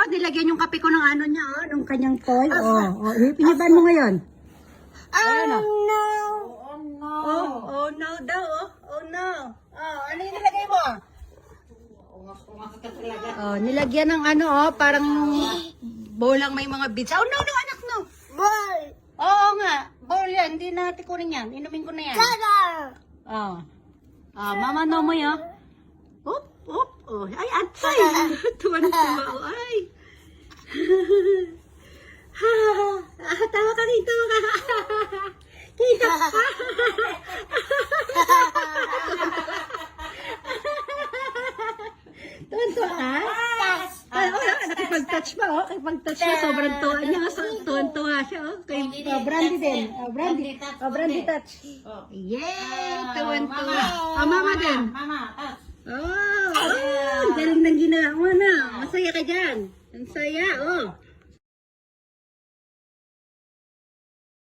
oh, nilagyan yung kape ko ng ano niya, oh, nung kanyang toy. Oh, piniban mo ngayon. Ayan, oh. No. Oh no daw, oh. Oh no. Oh, ano yung nilagay mo? Oh, nilagyan ng ano, oh, parang bolang may mga beads. Oh no, no, anak, no. Boy. Oo nga, bowl yan, hindi natin kunin yan. Inumin ko na yan. Color. Oh. Ah, mama no mo yan. Oop, oop, oh. Ay, atay. Tuwan-tuwa, oh, ay. Tawa ka dito. Kita ka. Tuwan-tuwa ka? Ay, nakipag-touch pa, oh. Nakipag-touch pa. Sobrang tuwa niya. Tuwan-tuwa siya, oh. Kay Brandy din. Brandy touch. Yeah, tuwan-tuwa. Mama din. Oh, galing ng ginawa mo na. Masaya ka dyan. Ang saya, oh.